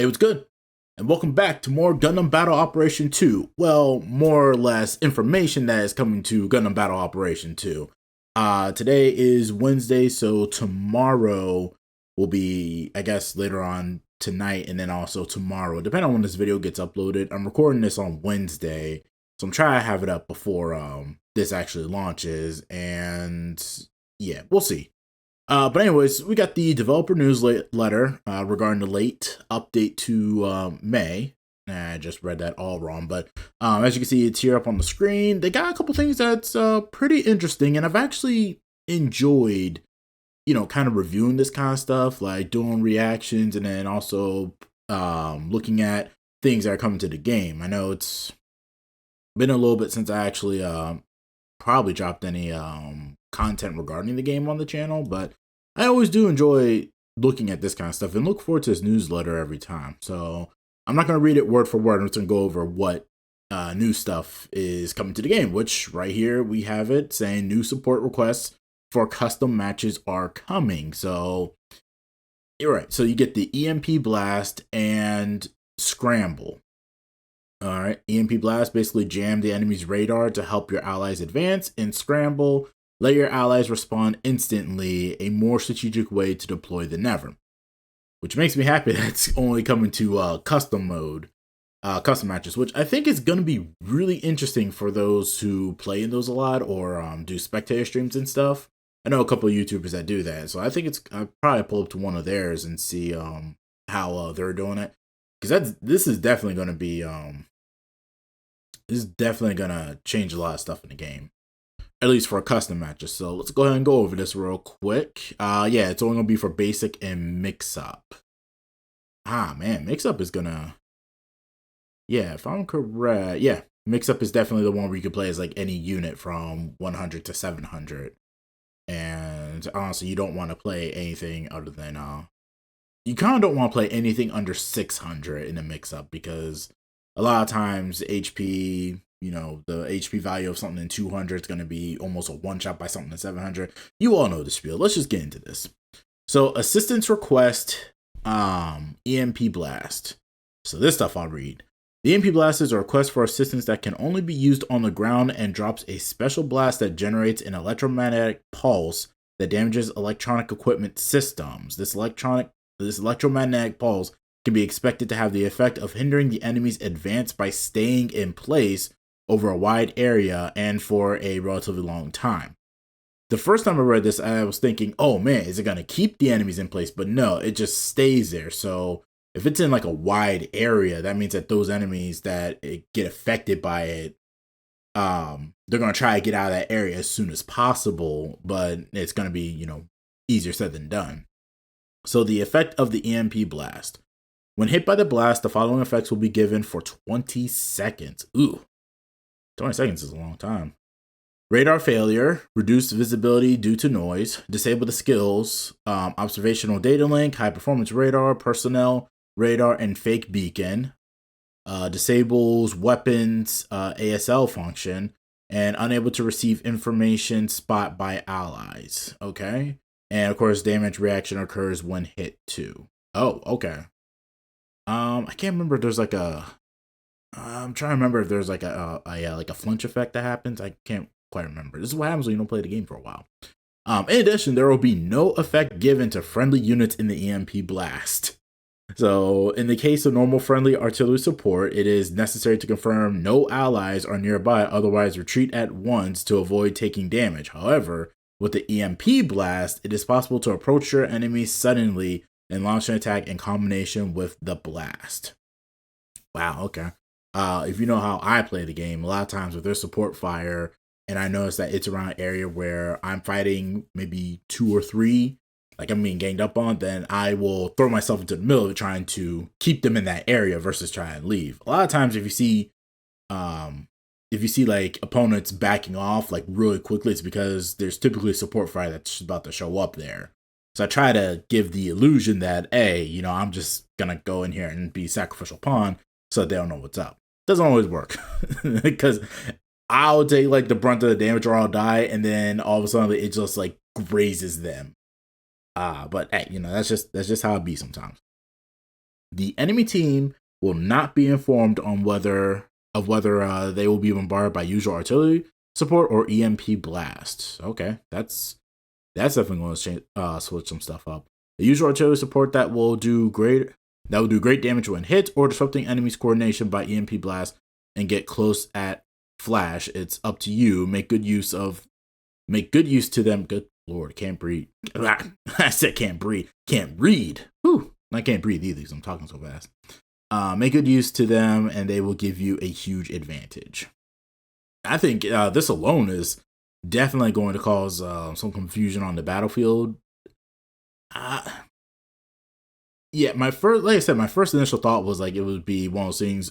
what's good? And welcome back to more Gundam Battle Operation 2. Well, more or less information that is coming to Gundam Battle Operation 2. Today is Wednesday, so tomorrow will be, I guess, later on tonight and then also tomorrow, depending on when this video gets uploaded. I'm recording this on Wednesday, so I'm trying to have it up before this actually launches, and yeah, we'll see. But anyways, we got the developer newsletter regarding the late update to May. I just read that all wrong, but as you can see, it's here up on the screen. They got a couple things that's pretty interesting, and I've actually enjoyed, kind of reviewing this kind of stuff, like doing reactions, and then also looking at things that are coming to the game. I know it's been a little bit since I actually probably dropped any content regarding the game on the channel, but I always do enjoy looking at this kind of stuff and look forward to this newsletter every time. So I'm not going to read it word for word. I'm just going to go over what new stuff is coming to the game, which right here we have it saying new support requests for custom matches are coming. So you're right. So you get the EMP blast and scramble. All right, EMP blast basically jam the enemy's radar to help your allies advance, and scramble, let your allies respond instantly, a more strategic way to deploy than ever. Which makes me happy that it's only coming to custom mode, custom matches, which I think is going to be really interesting for those who play in those a lot or do spectator streams and stuff. I know a couple of YouTubers that do that, so I think I'll probably pull up to one of theirs and see how they're doing it. Because this is definitely going to be this is definitely going to change a lot of stuff in the game, at least for custom matches. So let's go ahead and go over this real quick. Yeah, it's only going to be for basic and mix-up. Man, mix-up is going to, yeah, if I'm correct, yeah, mix-up is definitely the one where you can play as like any unit from 100 to 700. And honestly, you don't want to play anything other than you kind of don't want to play anything under 600 in a mix-up, because a lot of times HP, the HP value of something in 200 is going to be almost a one-shot by something in 700. You all know the spiel. Let's just get into this. So assistance request, EMP blast. So this stuff I'll read. The EMP blast is a request for assistance that can only be used on the ground and drops a special blast that generates an electromagnetic pulse that damages electronic equipment systems. This electromagnetic pulse can be expected to have the effect of hindering the enemy's advance by staying in place over a wide area and for a relatively long time. The first time I read this, I was thinking, oh man, is it going to keep the enemies in place? But no, it just stays there. So if it's in like a wide area, that means that those enemies that get affected by it, they're going to try to get out of that area as soon as possible, but it's going to be, easier said than done. So the effect of the EMP blast. When hit by the blast, the following effects will be given for 20 seconds. Ooh, 20 seconds is a long time. Radar failure, reduced visibility due to noise, disable the skills, observational data link, high performance radar, personnel, radar, and fake beacon. Disables weapons ASL function, and unable to receive information spot by allies. Okay. And of course, damage reaction occurs when hit too. Oh, okay. I can't remember if there's like I'm trying to remember if there's like a flinch effect that happens. I can't quite remember. This is what happens when you don't play the game for a while. In addition, there will be no effect given to friendly units in the EMP blast. So in the case of normal friendly artillery support, it is necessary to confirm no allies are nearby, otherwise retreat at once to avoid taking damage. However, with the EMP blast, it is possible to approach your enemy suddenly and launch an attack in combination with the blast. Wow, okay. If you know how I play the game, a lot of times with their support fire, and I notice that it's around an area where I'm fighting maybe 2 or 3, like I'm being ganged up on, then I will throw myself into the middle of it trying to keep them in that area versus try and leave. A lot of times if you see like opponents backing off like really quickly, it's because there's typically a support fire that's about to show up there. So I try to give the illusion that, hey, I'm just going to go in here and be sacrificial pawn so that they don't know what's up. Doesn't always work because I'll take like the brunt of the damage or I'll die, and then all of a sudden it just like grazes them. But hey, that's just how it be sometimes. The enemy team will not be informed on whether they will be bombarded by usual artillery support or EMP blasts. Okay, that's definitely going to switch some stuff up. The usual artillery support that will do great damage when hit or disrupting enemies' coordination by EMP blast and get close at flash. It's up to you. Make good use to them. Good Lord, can't breathe. I said can't breathe. Can't read. Whew. I can't breathe either because I'm talking so fast. Make good use to them, and they will give you a huge advantage. I think this alone is definitely going to cause some confusion on the battlefield. Yeah, my first initial thought was like it would be one of those things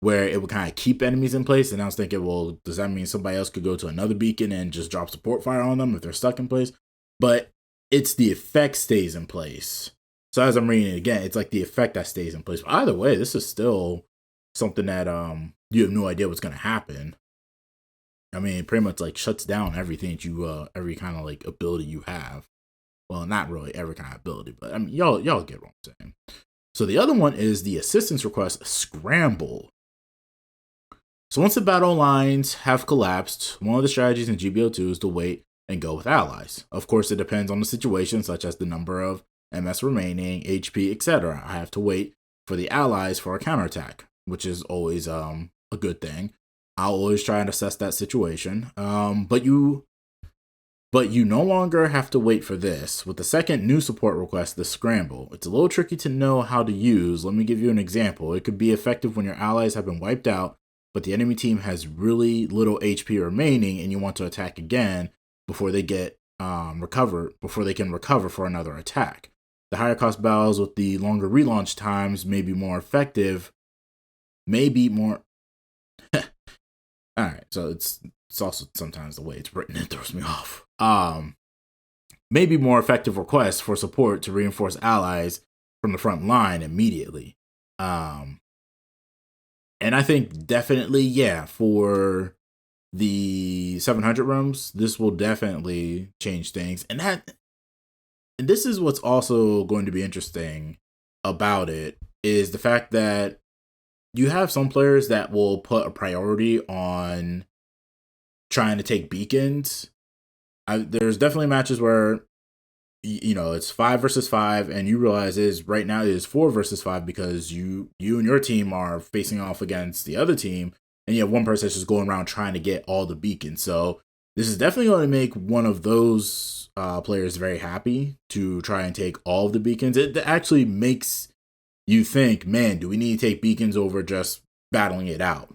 where it would kind of keep enemies in place, and I was thinking, well, does that mean somebody else could go to another beacon and just drop support fire on them if they're stuck in place? But it's the effect stays in place. So as I'm reading it again, it's like the effect that stays in place. But either way, this is still something that you have no idea what's gonna happen. I mean, it pretty much like shuts down everything that you every kind of like ability you have. Well, not really every kind of ability, but I mean, y'all get what I'm saying. So the other one is the assistance request scramble. So once the battle lines have collapsed, one of the strategies in GBO2 is to wait and go with allies. Of course, it depends on the situation, such as the number of MS remaining, HP, etc. I have to wait for the allies for a counterattack, which is always a good thing. I'll always try and assess that situation. But you no longer have to wait for this. With the second new support request, the scramble, it's a little tricky to know how to use. Let me give you an example. It could be effective when your allies have been wiped out, but the enemy team has really little HP remaining and you want to attack again before they get before they can recover for another attack. The higher cost battles with the longer relaunch times may be more effective. Alright, so it's also sometimes the way it's written it throws me off. Maybe more effective requests for support to reinforce allies from the front line immediately. And I think definitely, yeah, for the 700 rooms, this will definitely change things. And this is what's also going to be interesting about it is the fact that you have some players that will put a priority on trying to take beacons. There's definitely matches where it's 5 versus 5, and you realize right now it is 4 versus 5 because you and your team are facing off against the other team, and you have one person that's just going around trying to get all the beacons. So this is definitely going to make one of those players very happy to try and take all of the beacons. It actually makes you think, man, do we need to take beacons over just battling it out?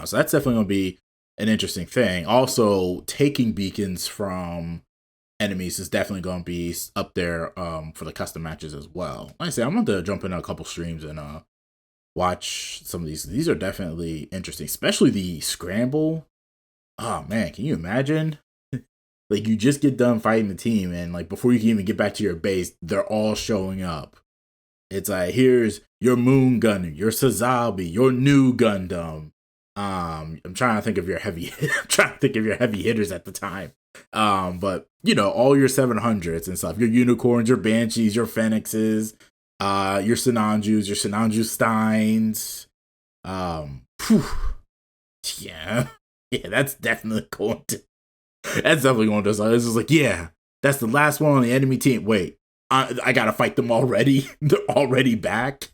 So that's definitely going to be an interesting thing. Also, taking beacons from enemies is definitely going to be up there for the custom matches as well. Like I say, I'm going to jump in a couple streams and watch some of these. These are definitely interesting, especially the scramble. Oh man, can you imagine? Like you just get done fighting the team, and like before you can even get back to your base, they're all showing up. It's like, here's your Moon Gundam, your Sazabi, your new Gundam. I'm trying to think of your heavy hitters at the time. But all your 700s and stuff, your unicorns, your banshees, your phoenixes, your Sinanjus, your Sinanju Steins. Yeah, that's definitely going to. That's definitely going to. It's just like, yeah, that's the last one on the enemy team. Wait, I gotta fight them already. They're already back.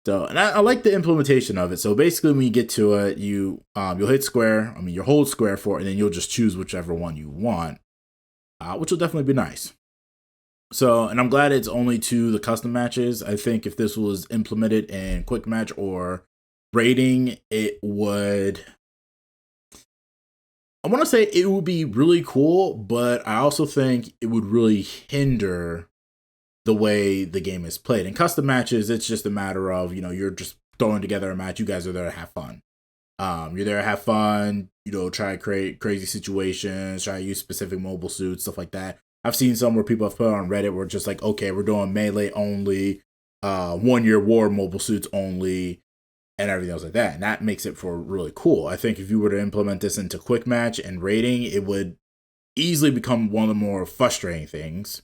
So, and I like the implementation of it. So basically, when you get to it, you'll hit square. I mean, you hold square for it, and then you'll just choose whichever one you want, which will definitely be nice. So, and I'm glad it's only to the custom matches. I think if this was implemented in quick match or rating, it would. I want to say it would be really cool, but I also think it would really hinder the way the game is played. In custom matches, it's just a matter of, you're just throwing together a match. You guys are there to have fun. You're there to have fun, try to create crazy situations, try to use specific mobile suits, stuff like that. I've seen some where people have put on Reddit where it's just like, okay, we're doing melee only, 1 year war mobile suits only, and everything else like that. And that makes it for really cool. I think if you were to implement this into quick match and rating, it would easily become one of the more frustrating things.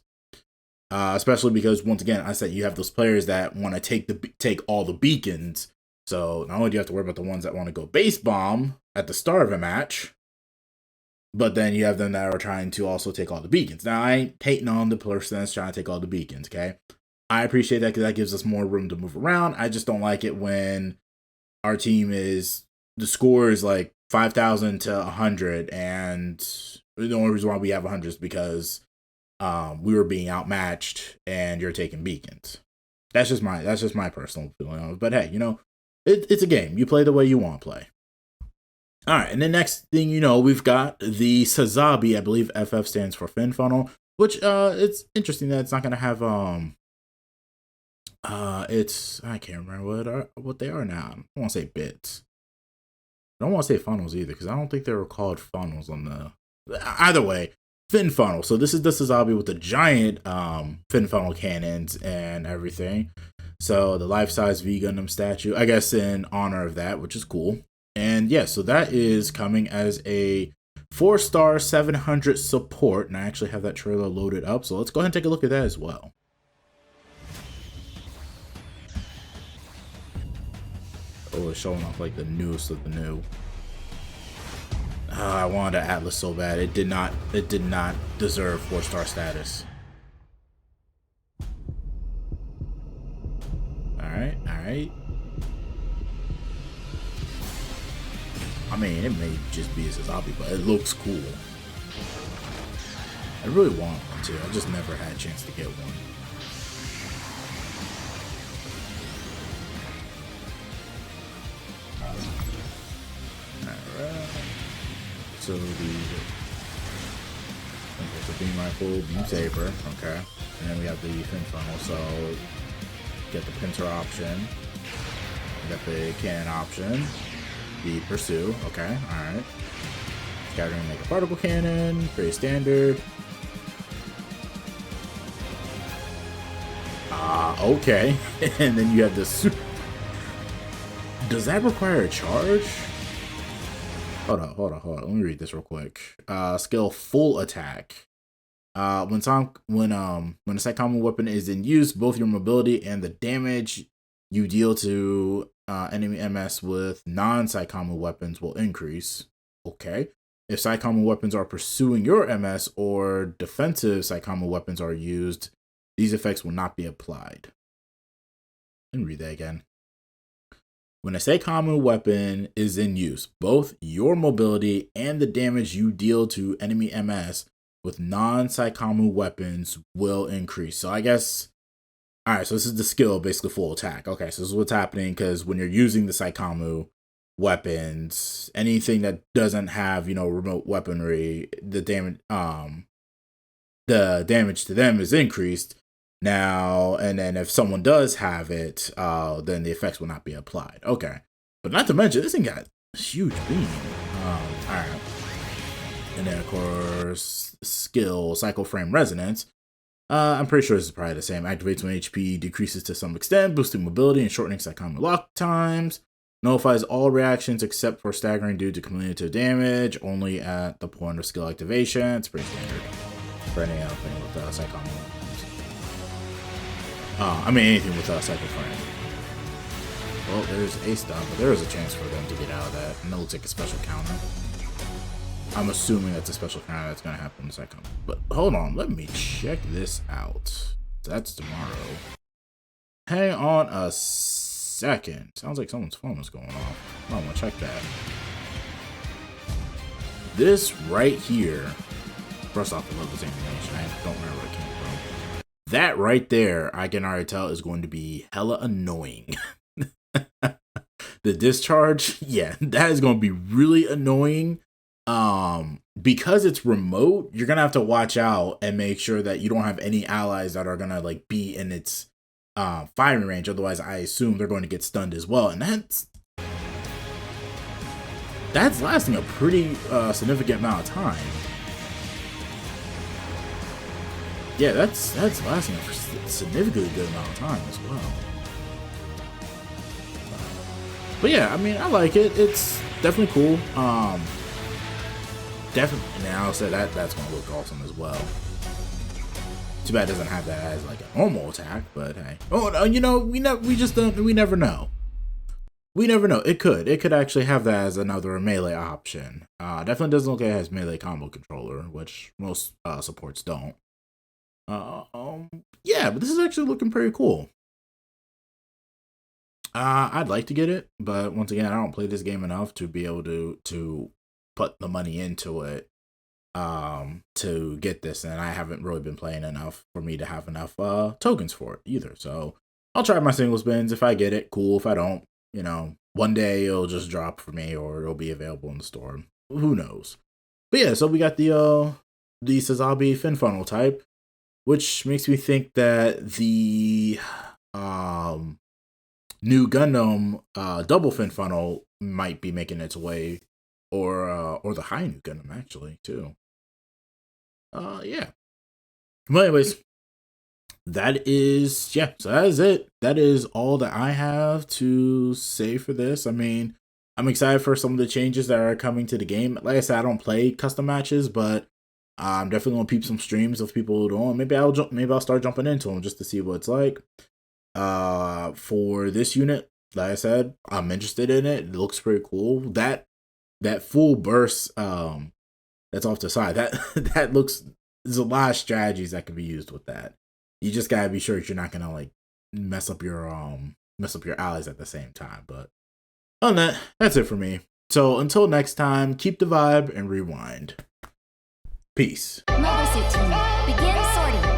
Especially because once again, I said you have those players that want to take all the beacons. So not only do you have to worry about the ones that want to go base bomb at the start of a match, but then you have them that are trying to also take all the beacons. Now, I ain't hating on the person that's trying to take all the beacons, okay? I appreciate that because that gives us more room to move around. I just don't like it when our team the score is like 5,000 to 100, and the only reason why we have 100 is because we were being outmatched and you're taking beacons. That's just my personal feeling on it. But hey, it's a game. You play the way you want to play. All right, and the next thing we've got the Sazabi, I believe FF stands for fin funnel, which it's interesting that it's not gonna have I can't remember what they are now. I don't want to say bits. I don't want to say funnels either because I don't think they were called funnels on the. Either way, fin funnel. So this is the Sazabi with the giant fin funnel cannons and everything. So the life-size V Gundam statue, I guess in honor of that, which is cool. And yeah, so that is coming as a 4-star 700 support, and I actually have that trailer loaded up. So let's go ahead and take a look at that as well. Oh, it's showing off like the newest of the new. I wanted an Atlas so bad. It did not deserve 4-star status. All right. I mean, it may just be a Sazabi, but it looks cool. I really want one too. I just never had a chance to get one. Alright. So the beam rifle, beam saber, okay. And then we have the fin funnel, so get the pincer option. We got the cannon option. The pursue, okay, alright. Scattering like a particle cannon, pretty standard. Okay. And then you have this super. Does that require a charge? Hold on. Let me read this real quick. Skill full attack. When a Psychomo weapon is in use, both your mobility and the damage you deal to enemy MS with non-Psychomo weapons will increase. Okay. If Psychomo weapons are pursuing your MS or defensive Psychomo weapons are used, these effects will not be applied. Let me read that again. When a Psychomo weapon is in use, both your mobility and the damage you deal to enemy MS with non-Psychomo weapons will increase. So I guess, alright, so this is the skill, basically full attack. Okay, so this is what's happening, because when you're using the Psychomo weapons, anything that doesn't have, remote weaponry, the damage to them is increased. Now, and then if someone does have it, then the effects will not be applied. Okay. But not to mention, this thing got a huge beam. Alright. And then, of course, skill, Psycho Frame Resonance. I'm pretty sure this is probably the same. Activates when HP decreases to some extent, boosting mobility and shortening Psychomo lock times. Nullifies all reactions except for staggering due to cumulative damage, only at the point of skill activation. It's pretty standard for any thing with Psychomo. Anything with Psycho Frame. Well, there's a stop, but there is a chance for them to get out of that. And that looks like a special counter. I'm assuming that's a special counter that's going to happen in Psycho. But hold on, let me check this out. That's tomorrow. Hang on a second. Sounds like someone's phone is going off. I'm going to check that. This right here. First off, I love this animation. I don't remember where it came from. That right there, I can already tell, is going to be hella annoying. The discharge, yeah, that is going to be really annoying. Because it's remote, you're going to have to watch out and make sure that you don't have any allies that are going to be in its firing range. Otherwise, I assume they're going to get stunned as well. And that's lasting a pretty significant amount of time. Yeah, that's lasting a significantly good amount of time as well. But yeah, I like it. It's definitely cool. Definitely, and I'll say that's gonna look awesome as well. Too bad it doesn't have that as like a normal attack, but hey. Oh no, you know, we never know. We never know. It could actually have that as another melee option. Definitely doesn't look like it has melee combo controller, which most supports don't. Yeah, but this is actually looking pretty cool. I'd like to get it, but once again, I don't play this game enough to be able to put the money into it to get this, and I haven't really been playing enough for me to have enough tokens for it either. So I'll try my single spins. If I get it, cool. If I don't, you know, one day it'll just drop for me, or it'll be available in the store. Who knows? But yeah, so we got the Sazabi fin funnel type, which makes me think that the new Gundam double fin funnel might be making its way, or the high new Gundam actually too. Yeah. Well, anyways, that is, so that is it. That is all that I have to say for this. I mean, I'm excited for some of the changes that are coming to the game. Like I said, I don't play custom matches, but I'm definitely gonna peep some streams of people who don't. Maybe I'll start jumping into them just to see what it's like. For this unit, like I said, I'm interested in it. It looks pretty cool. That full burst, that's off the side. That looks. There's a lot of strategies that can be used with that. You just gotta be sure that you're not gonna like mess up your allies at the same time. But on that's it for me. So until next time, keep the vibe and rewind. Peace. Mobile Suit Team, begin sorting.